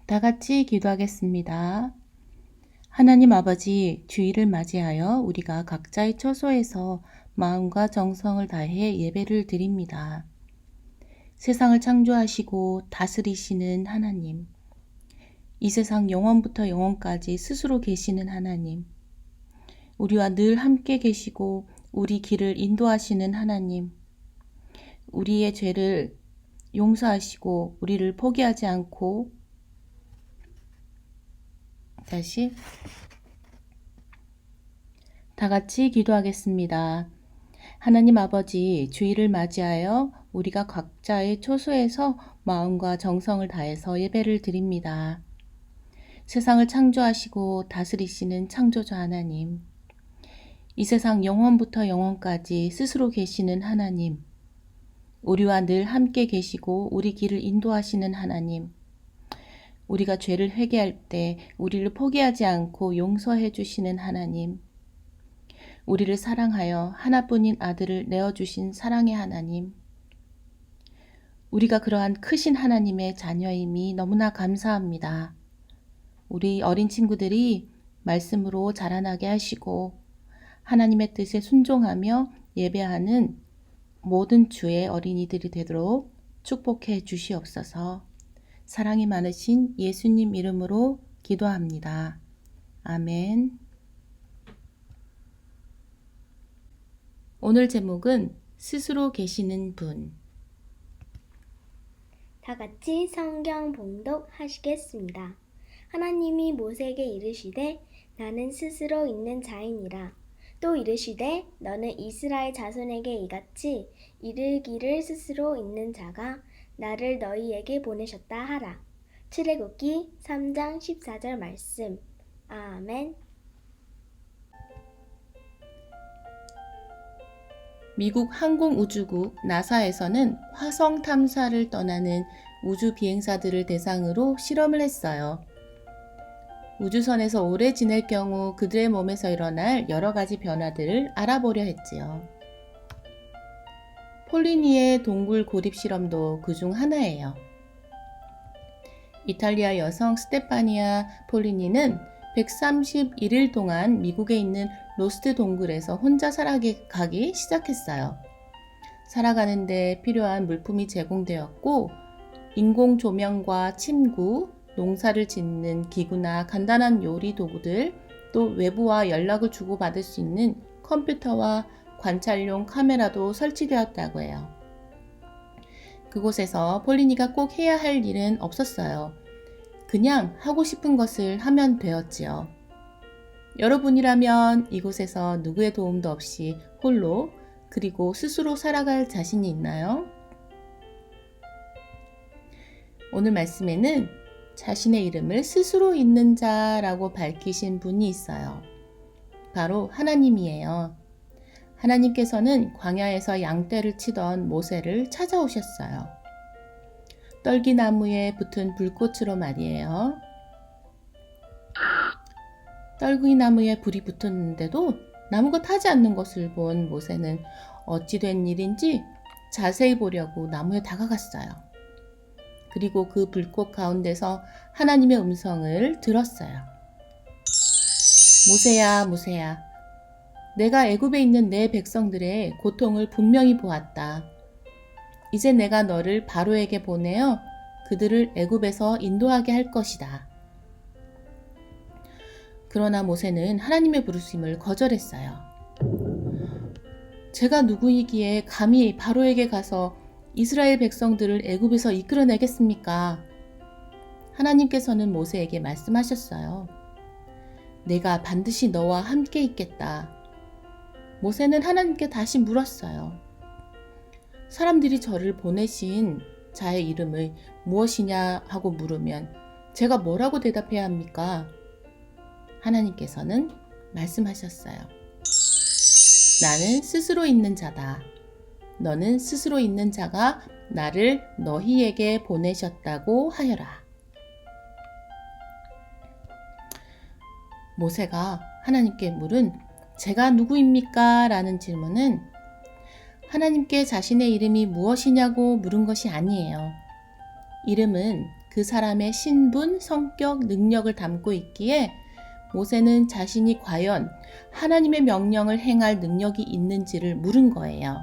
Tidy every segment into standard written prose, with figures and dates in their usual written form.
다 같이 기도하겠습니다. 하나님 아버지, 주일을 맞이하여 우리가 각자의 처소에서 마음과 정성을 다해 예배를 드립니다. 세상을 창조하시고 다스리시는 하나님, 이 세상 영원부터 영원까지 스스로 계시는 하나님, 우리와 늘 함께 계시고 우리 길을 인도하시는 하나님, 우리의 죄를 용서하시고 우리를 포기하지 않고 다시 다 같이 기도하겠습니다. 하나님 아버지, 주일을 맞이하여 우리가 각자의 처소에서 마음과 정성을 다해서 예배를 드립니다. 세상을 창조하시고 다스리시는 창조자 하나님, 이 세상 영원부터 영원까지 스스로 계시는 하나님, 우리와 늘 함께 계시고 우리 길을 인도하시는 하나님, 우리가 죄를 회개할 때 우리를 포기하지 않고 용서해 주시는 하나님, 우리를 사랑하여 하나뿐인 아들을 내어주신 사랑의 하나님, 우리가 그러한 크신 하나님의 자녀임이 너무나 감사합니다. 우리 어린 친구들이 말씀으로 자라나게 하시고 하나님의 뜻에 순종하며 예배하는 모든 주의 어린이들이 되도록 축복해 주시옵소서. 사랑이 많으신 예수님 이름으로 기도합니다. 아멘. 오늘 제목은 스스로 계시는 분. 다 같이 성경 봉독하시겠습니다. 하나님이 모세에게 이르시되 나는 스스로 있는 자이니라. 또 이르시되 너는 이스라엘 자손에게 이같이 이르기를 스스로 있는 자가 나를 너희에게 보내셨다 하라. 출애굽기 3장 14절 말씀. 아멘. 미국 항공우주국 나사에서는 화성 탐사를 떠나는 우주 비행사들을 대상으로 실험을 했어요. 우주선에서 오래 지낼 경우 그들의 몸에서 일어날 여러 가지 변화들을 알아보려 했지요. 폴리니의 동굴 고립 실험도 그중 하나예요. 이탈리아 여성 스테파니아 폴리니는 131일 동안 미국에 있는 로스트 동굴에서 혼자 살아가기 시작했어요. 살아가는데 필요한 물품이 제공되었고 인공 조명과 침구, 농사를 짓는 기구나 간단한 요리 도구들, 또 외부와 연락을 주고받을 수 있는 컴퓨터와 관찰용 카메라도 설치되었다고 해요. 그곳에서 폴리니가 꼭 해야 할 일은 없었어요. 그냥 하고 싶은 것을 하면 되었지요. 여러분이라면 이곳에서 누구의 도움도 없이 홀로 그리고 스스로 살아갈 자신이 있나요? 오늘 말씀에는 자신의 이름을 스스로 있는 자라고 밝히신 분이 있어요. 바로 하나님이에요. 하나님께서는 광야에서 양떼를 치던 모세를 찾아오셨어요. 떨기나무에 붙은 불꽃으로 말이에요. 떨기나무에 불이 붙었는데도 나무가 타지 않는 것을 본 모세는 어찌 된 일인지 자세히 보려고 나무에 다가갔어요. 그리고 그 불꽃 가운데서 하나님의 음성을 들었어요. 모세야, 모세야, 내가 애굽에 있는 내 백성들의 고통을 분명히 보았다. 이제 내가 너를 바로에게 보내어 그들을 애굽에서 인도하게 할 것이다. 그러나 모세는 하나님의 부르심을 거절했어요. 제가 누구이기에 감히 바로에게 가서 이스라엘 백성들을 애굽에서 이끌어내겠습니까? 하나님께서는 모세에게 말씀하셨어요. 내가 반드시 너와 함께 있겠다. 모세는 하나님께 다시 물었어요. 사람들이 저를 보내신 자의 이름을 무엇이냐 하고 물으면 제가 뭐라고 대답해야 합니까? 하나님께서는 말씀하셨어요. 나는 스스로 있는 자다. 너는 스스로 있는 자가 나를 너희에게 보내셨다고 하여라. 모세가 하나님께 물은 제가 누구입니까? 라는 질문은 하나님께 자신의 이름이 무엇이냐고 물은 것이 아니에요. 이름은 그 사람의 신분, 성격, 능력을 담고 있기에 모세는 자신이 과연 하나님의 명령을 행할 능력이 있는지를 물은 거예요.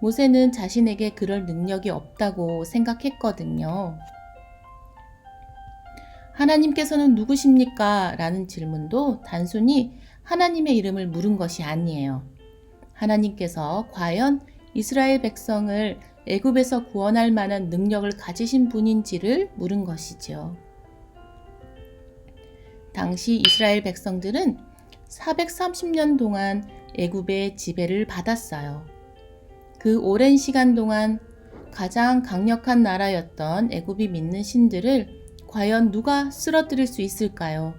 모세는 자신에게 그럴 능력이 없다고 생각했거든요. 하나님께서는 누구십니까? 라는 질문도 단순히 하나님의 이름을 물은 것이 아니에요. 하나님께서 과연 이스라엘 백성을 애굽에서 구원할 만한 능력을 가지신 분인지를 물은 것이지요. 당시 이스라엘 백성들은 430년 동안 애굽의 지배를 받았어요. 그 오랜 시간 동안 가장 강력한 나라였던 애굽이 믿는 신들을 과연 누가 쓰러뜨릴 수 있을까요?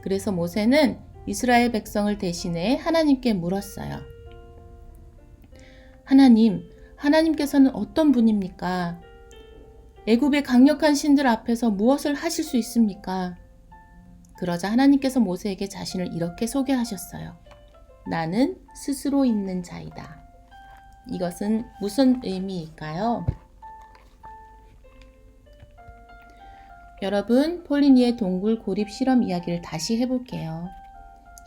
그래서 모세는 이스라엘 백성을 대신해 하나님께 물었어요. 하나님께서는 어떤 분입니까? 애굽의 강력한 신들 앞에서 무엇을 하실 수 있습니까? 그러자 하나님께서 모세에게 자신을 이렇게 소개하셨어요. 나는 스스로 있는 자이다. 이것은 무슨 의미일까요? 여러분, 폴리니의 동굴 고립 실험 이야기를 다시 해볼게요.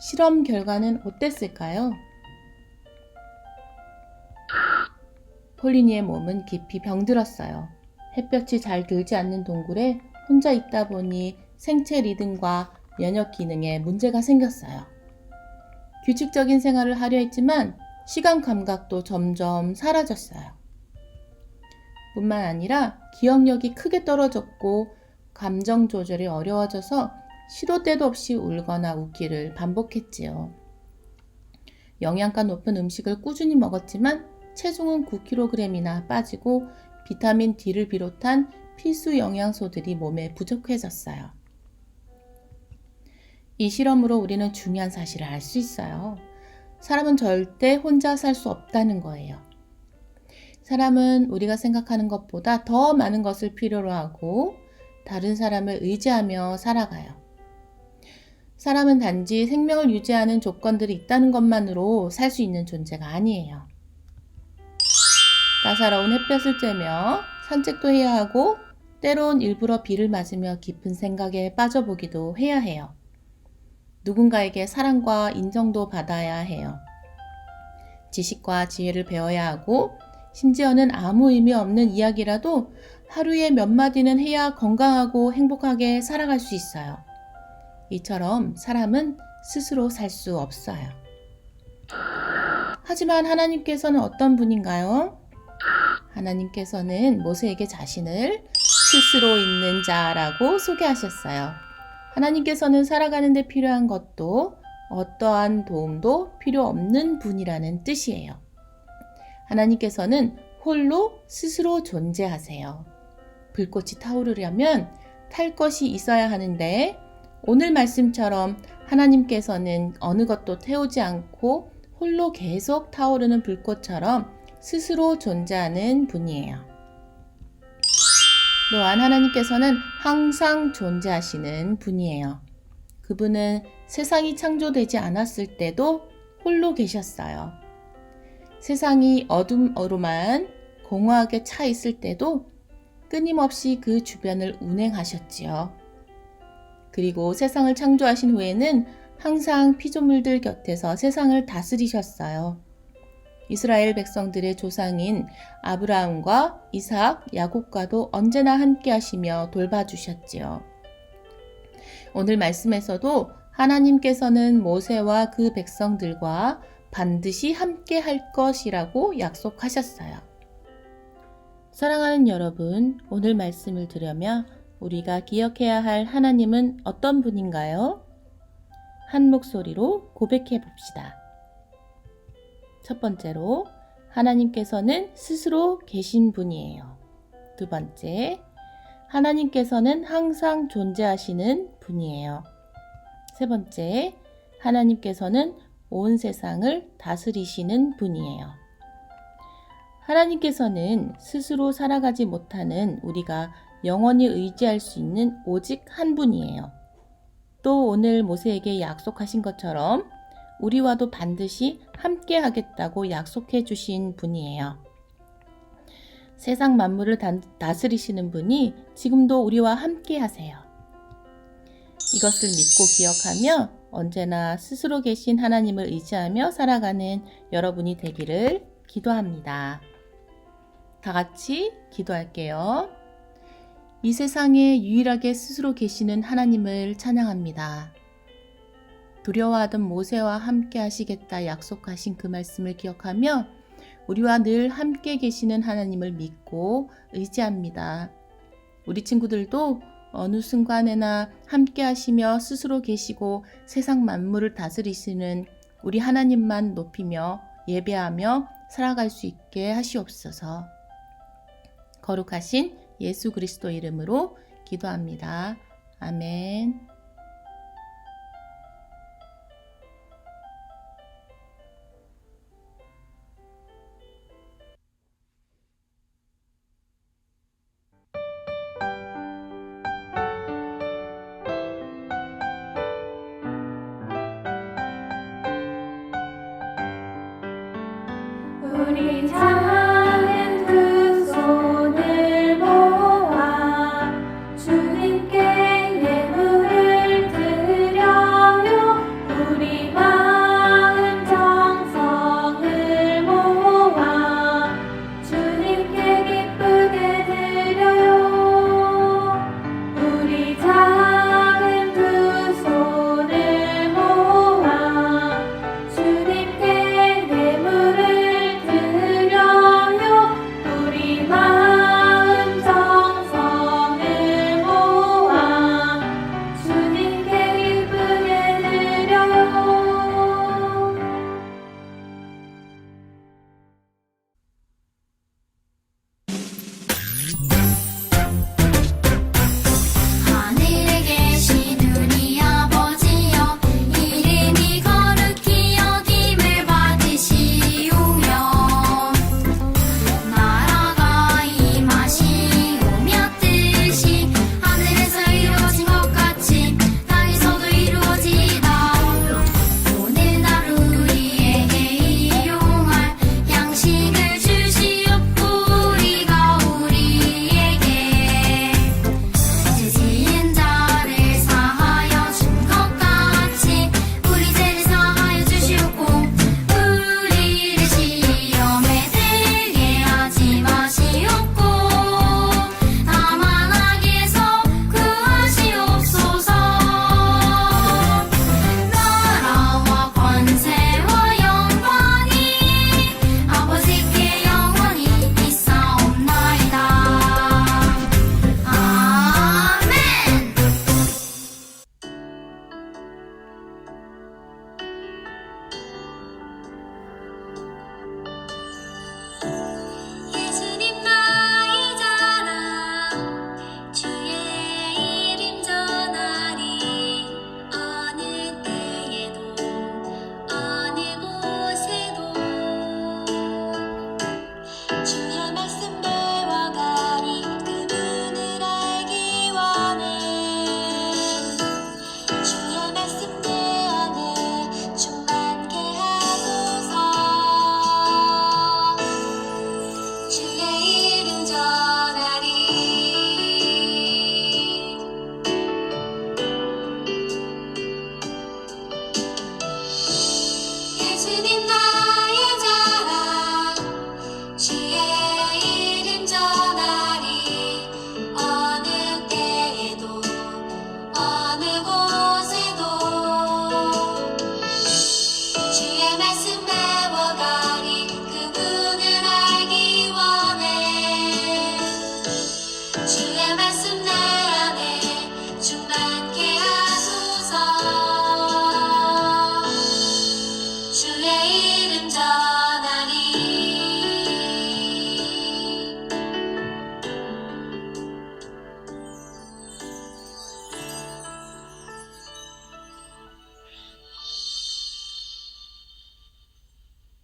실험 결과는 어땠을까요? 폴리니의 몸은 깊이 병들었어요. 햇볕이 잘 들지 않는 동굴에 혼자 있다 보니 생체 리듬과 면역 기능에 문제가 생겼어요. 규칙적인 생활을 하려 했지만 시간 감각도 점점 사라졌어요. 뿐만 아니라 기억력이 크게 떨어졌고 감정 조절이 어려워져서 시도 때도 없이 울거나 웃기를 반복했지요. 영양가 높은 음식을 꾸준히 먹었지만 체중은 9kg이나 빠지고 비타민 D를 비롯한 필수 영양소들이 몸에 부족해졌어요. 이 실험으로 우리는 중요한 사실을 알 수 있어요. 사람은 절대 혼자 살 수 없다는 거예요. 사람은 우리가 생각하는 것보다 더 많은 것을 필요로 하고 다른 사람을 의지하며 살아가요. 사람은 단지 생명을 유지하는 조건들이 있다는 것만으로 살 수 있는 존재가 아니에요. 따사로운 햇볕을 쬐며 산책도 해야 하고 때론 일부러 비를 맞으며 깊은 생각에 빠져보기도 해야 해요. 누군가에게 사랑과 인정도 받아야 해요. 지식과 지혜를 배워야 하고 심지어는 아무 의미 없는 이야기라도 하루에 몇 마디는 해야 건강하고 행복하게 살아갈 수 있어요. 이처럼 사람은 스스로 살 수 없어요. 하지만 하나님께서는 어떤 분인가요? 하나님께서는 모세에게 자신을 스스로 있는 자라고 소개하셨어요. 하나님께서는 살아가는 데 필요한 것도 어떠한 도움도 필요 없는 분이라는 뜻이에요. 하나님께서는 홀로 스스로 존재하세요. 불꽃이 타오르려면 탈 것이 있어야 하는데 오늘 말씀처럼 하나님께서는 어느 것도 태우지 않고 홀로 계속 타오르는 불꽃처럼 스스로 존재하는 분이에요. 또한 하나님께서는 항상 존재하시는 분이에요. 그분은 세상이 창조되지 않았을 때도 홀로 계셨어요. 세상이 어둠으로만 공허하게 차 있을 때도 끊임없이 그 주변을 운행하셨지요. 그리고 세상을 창조하신 후에는 항상 피조물들 곁에서 세상을 다스리셨어요. 이스라엘 백성들의 조상인 아브라함과 이삭, 야곱과도 언제나 함께 하시며 돌봐주셨지요. 오늘 말씀에서도 하나님께서는 모세와 그 백성들과 반드시 함께 할 것이라고 약속하셨어요. 사랑하는 여러분, 오늘 말씀을 들으며 우리가 기억해야 할 하나님은 어떤 분인가요? 한 목소리로 고백해 봅시다. 첫 번째로, 하나님께서는 스스로 계신 분이에요. 두 번째, 하나님께서는 항상 존재하시는 분이에요. 세 번째, 하나님께서는 온 세상을 다스리시는 분이에요. 하나님께서는 스스로 살아가지 못하는 우리가 영원히 의지할 수 있는 오직 한 분이에요. 또 오늘 모세에게 약속하신 것처럼 우리와도 반드시 함께 하겠다고 약속해 주신 분이에요. 세상 만물을 다스리시는 분이 지금도 우리와 함께 하세요. 이것을 믿고 기억하며 언제나 스스로 계신 하나님을 의지하며 살아가는 여러분이 되기를 기도합니다. 다 같이 기도할게요. 이 세상에 유일하게 스스로 계시는 하나님을 찬양합니다. 두려워하던 모세와 함께 하시겠다 약속하신 그 말씀을 기억하며 우리와 늘 함께 계시는 하나님을 믿고 의지합니다. 우리 친구들도 어느 순간에나 함께 하시며 스스로 계시고 세상 만물을 다스리시는 우리 하나님만 높이며 예배하며 살아갈 수 있게 하시옵소서. 거룩하신 예수 그리스도 이름으로 기도합니다. 아멘. 우리 자